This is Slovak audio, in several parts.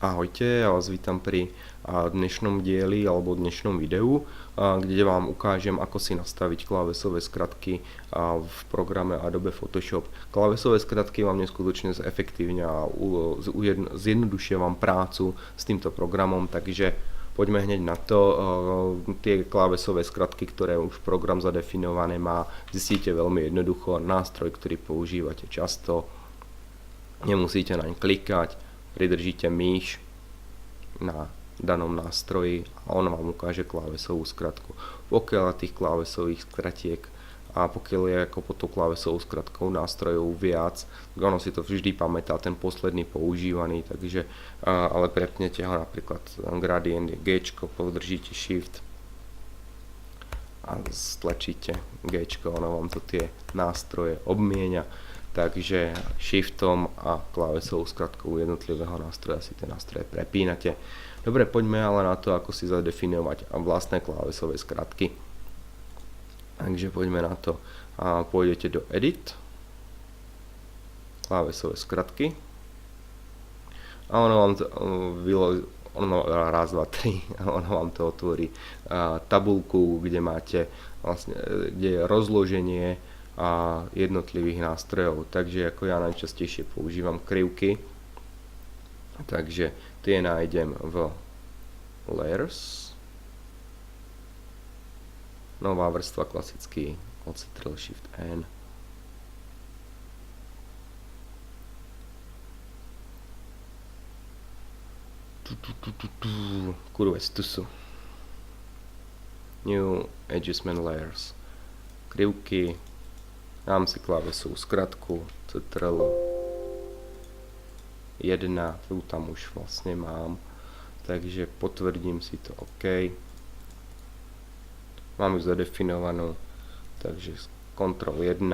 Ahojte, ja vás vítam pri dnešnom dieli alebo dnešnom videu, kde vám ukážem, ako si nastaviť klávesové skratky v programe Adobe Photoshop. Klávesové skratky vám neskutočne zefektívnia a zjednodušia vám prácu s týmto programom, takže poďme hneď na to. Tie klávesové skratky, ktoré už program zadefinované má, zistíte veľmi jednoducho. Nástroj, ktorý používate často, nemusíte naň klikať, pridržíte myš na danom nástroji a on vám ukáže klávesovú skratku. Pokiaľ tých klávesových skratiek a pokiaľ je ako pod tou klávesovou skratkou nástrojov viac, ono si to vždy pamätá ten posledný používaný, takže ale prepnete ho, napríklad gradient je G, podržíte Shift a stlačíte G, ono vám to tie nástroje obmienia. Takže Shiftom a klávesovou skratkou jednotlivého nástroja si tie nástroje prepínate. Dobre, poďme ale na to, ako si zadefinovať vlastné klávesové skratky. Takže poďme na to. Pôjdete do Edit, klávesové skratky a ono vám to raz, dva, tri, ono vám to otvorí tabuľku, kde máte vlastne, kde je rozloženie a jednotlivých nástrojov, takže ako ja najčastejšie používam krivky, takže tie nájdem v Layers, nová vrstva, klasický Ctrl Shift N, kurvec, tu sú New Adjustment Layers, krivky, dám si klávesovú skratku Ctrl 1, tu tam už vlastne mám, takže potvrdím si to OK. Mám ju zadefinovanú, takže Ctrl 1,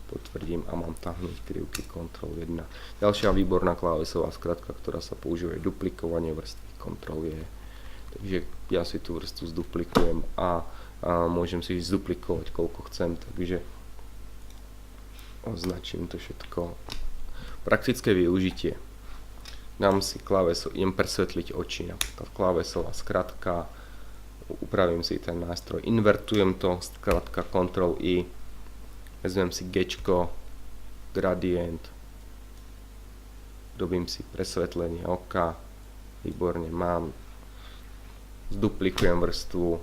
potvrdím a mám tam hneď krivky Ctrl 1. Ďalšia výborná klávesová skratka, ktorá sa používa, je duplikovanie vrstvy, Ctrl J. Takže ja si tú vrstvu zduplikujem a môžem si zduplikovať koľko chcem, takže označím to všetko. Praktické využitie. Dám si idem presvetliť oči, napríklad klávesová skratka, upravím si ten nástroj, invertujem to, skratka Ctrl I, vezmem si G, gradient, robím si presvetlenie oka, výborne mám, zduplikujem vrstvu,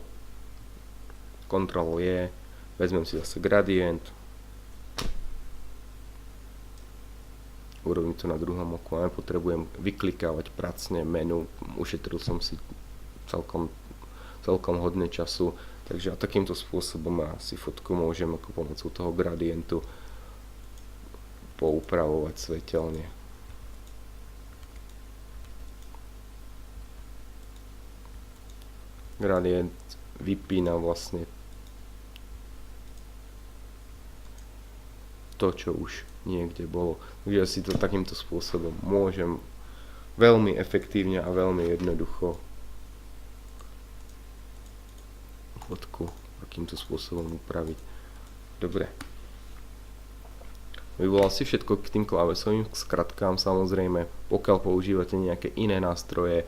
Ctrl J, vezmem si zase gradient, urobím to na druhom oku a nepotrebujem vyklikávať pracne menu, ušetril som si celkom hodne času, takže takýmto spôsobom si fotku môžem ako pomocou toho gradientu poupravovať svetelne. Gradient vypína vlastne to, čo už niekde bolo. Takže si to takýmto spôsobom môžem veľmi efektívne a veľmi jednoducho fotku takýmto spôsobom upraviť. Dobre. To by bolo asi všetko k tým klávesovým skratkám. Samozrejme, pokiaľ používate nejaké iné nástroje,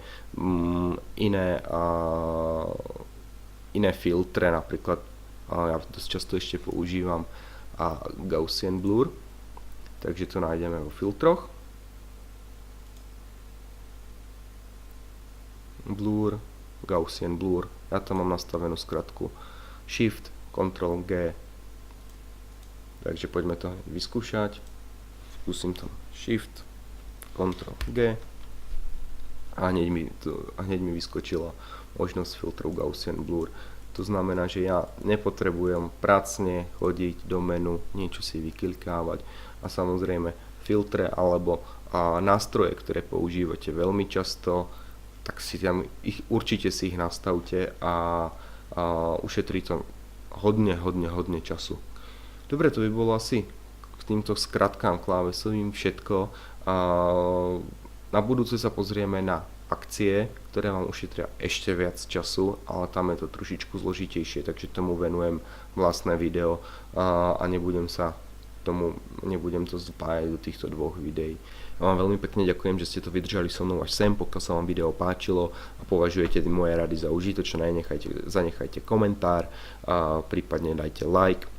iné filtre, napríklad ja dosť často ešte používam Gaussian Blur, takže to nájdeme vo filtroch. Blur, Gaussian Blur. Ja tam mám nastavenú skratku Shift, Ctrl G. Takže poďme to vyskúšať. Skúsim to Shift, Ctrl G a hneď mi vyskočila možnosť filtru Gaussian Blur. To znamená, že ja nepotrebujem pracne chodiť do menu, niečo si vyklikávať a samozrejme filtre alebo nástroje, ktoré používate veľmi často, tak si tam určite si ich nastavte a ušetrí to hodne času. Dobre, to by bolo asi k týmto skratkám klávesovým všetko. Na budúce sa pozrieme na akcie, ktoré vám ušetria ešte viac času, ale tam je to trošičku zložitejšie, takže tomu venujem vlastné video a nebudem sa tomu nebudem to spájať do týchto dvoch videí. Ja vám veľmi pekne ďakujem, že ste to vydržali so mnou až sem, pokiaľ sa vám video páčilo a považujete moje rady za užitočné, zanechajte komentár, a prípadne dajte like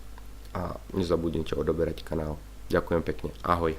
a nezabudnite odoberať kanál. Ďakujem pekne, ahoj.